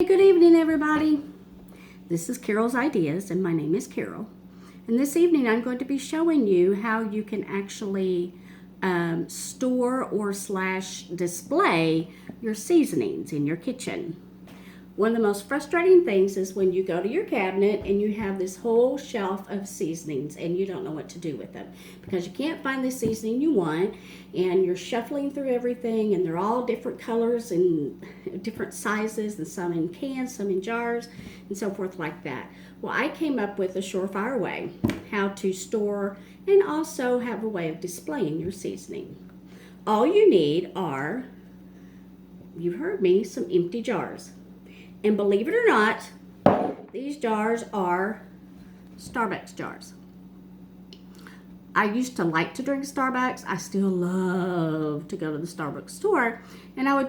Good evening, everybody. This is Carol's Ideas, and my name is Carol. And this evening, I'm going to be showing you how you can actually store or / display your seasonings in your kitchen. One of the most frustrating things is when you go to your cabinet and you have this whole shelf of seasonings and you don't know what to do with them because you can't find the seasoning you want, and you're shuffling through everything, and they're all different colors and different sizes, and some in cans, some in jars, and so forth like that. Well, I came up with a surefire way how to store and also have a way of displaying your seasoning. All you need are, you've heard me, some empty jars. And believe it or not, these jars are Starbucks jars. I used to like to drink Starbucks. I still love to go to the Starbucks store, and I would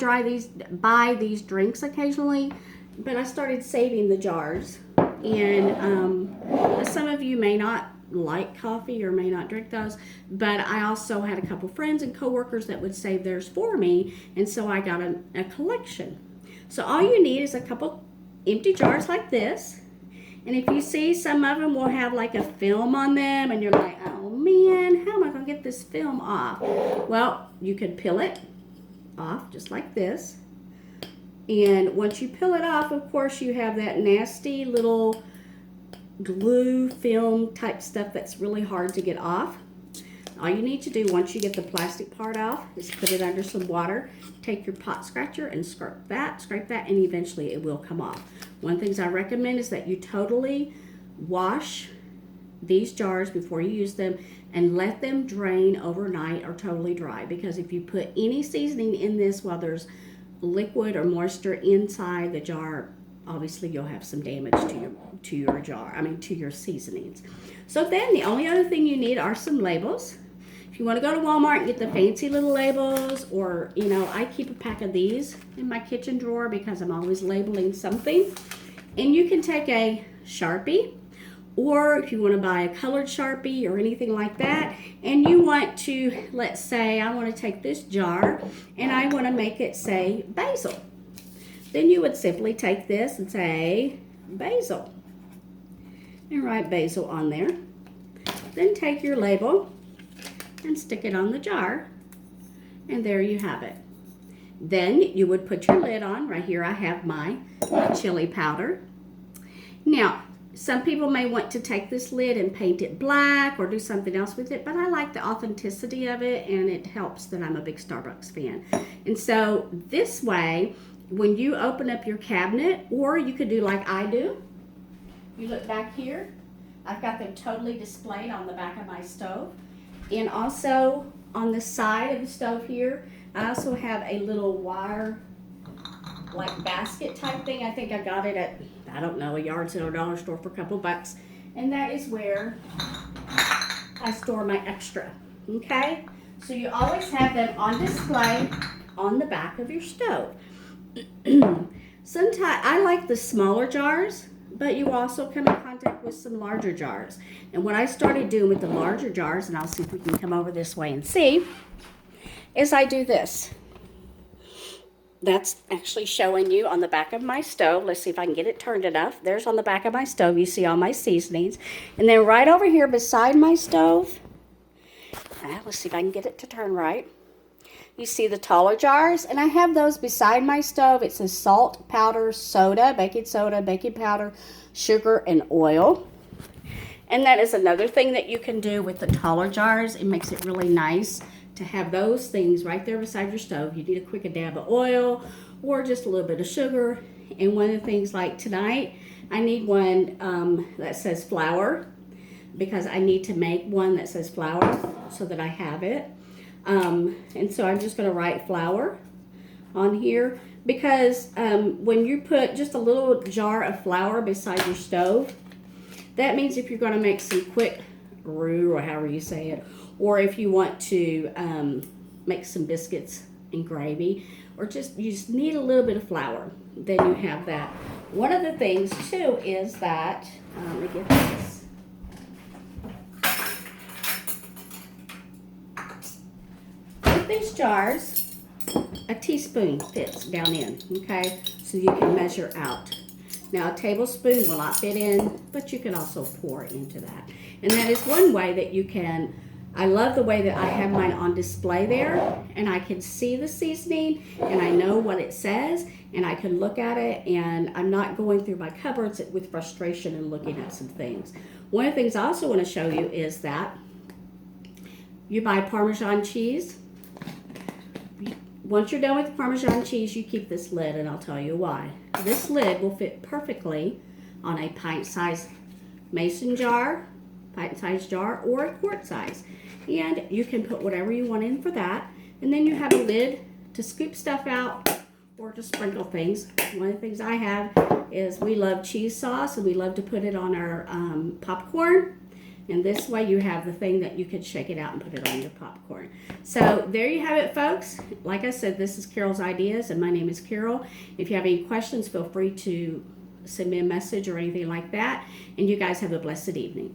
buy these drinks occasionally, but I started saving the jars. And some of you may not like coffee or may not drink those, but I also had a couple friends and coworkers that would save theirs for me, and so I got a collection. So all you need is a couple empty jars like this. And if you see, some of them will have like a film on them, and you're like, oh man, how am I going to get this film off? Well, you can peel it off just like this. And once you peel it off, of course, you have that nasty little glue film type stuff that's really hard to get off. All you need to do once you get the plastic part off is put it under some water, take your pot scratcher and scrape that, and eventually it will come off. One of the things I recommend is that you totally wash these jars before you use them and let them drain overnight or totally dry, because if you put any seasoning in this while there's liquid or moisture inside the jar, obviously you'll have some damage to your seasonings. So then the only other thing you need are some labels. If you want to go to Walmart and get the fancy little labels, or I keep a pack of these in my kitchen drawer because I'm always labeling something. And you can take a Sharpie, or if you want to buy a colored Sharpie or anything like that, and you want to, let's say I want to take this jar and I want to make it say basil. Then you would simply take this and say basil and write basil on there. Then take your label and stick it on the jar, and there you have it. Then you would put your lid on. Right here I have my chili powder. Now, some people may want to take this lid and paint it black or do something else with it, but I like the authenticity of it, and it helps that I'm a big Starbucks fan. And so this way, when you open up your cabinet, or you could do like I do, you look back here, I've got them totally displayed on the back of my stove. And also on the side of the stove here, I also have a little wire like basket type thing. I think I got it at, I don't know, a yard sale or dollar store for a couple bucks. And that is where I store my extra, okay? So you always have them on display on the back of your stove. Sometimes I like the smaller jars, but you also come in contact with some larger jars. And what I started doing with the larger jars, and I'll see if we can come over this way and see, is I do this. That's actually showing you on the back of my stove. Let's see if I can get it turned enough. There's on the back of my stove, you see all my seasonings. And then right over here beside my stove, let's see if I can get it to turn right. You see the taller jars, and I have those beside my stove. It says salt, powder, soda, baking powder, sugar, and oil. And that is another thing that you can do with the taller jars. It makes it really nice to have those things right there beside your stove. You need a quick dab of oil or just a little bit of sugar. And one of the things, like tonight, I need one that says flour, because I need to make one that says flour so that I have it. And so I'm just going to write flour on here, because when you put just a little jar of flour beside your stove, that means if you're going to make some quick roux, or however you say it, or if you want to make some biscuits and gravy, or you just need a little bit of flour, then you have that. One of the things too is that, let me get this. With these jars, a teaspoon fits down in, okay? so you can measure out. Now, a tablespoon will not fit in, but you can also pour into that. And that is one way that you can. I love the way that I have mine on display there, and I can see the seasoning, and I know what it says, and I can look at it, and I'm not going through my cupboards with frustration and looking at some things. One of the things I also want to show you is that you buy Parmesan cheese. Once you're done with the Parmesan cheese, you keep this lid, and I'll tell you why. This lid will fit perfectly on a pint-sized mason jar, pint-sized jar, or a quart size. And you can put whatever you want in for that. And then you have a lid to scoop stuff out or to sprinkle things. One of the things I have is we love cheese sauce, and we love to put it on our popcorn. And this way you have the thing that you can shake it out and put it on your popcorn. So there you have it, folks. Like I said, this is Carol's Ideas, and my name is Carol. If you have any questions, feel free to send me a message or anything like that. And you guys have a blessed evening.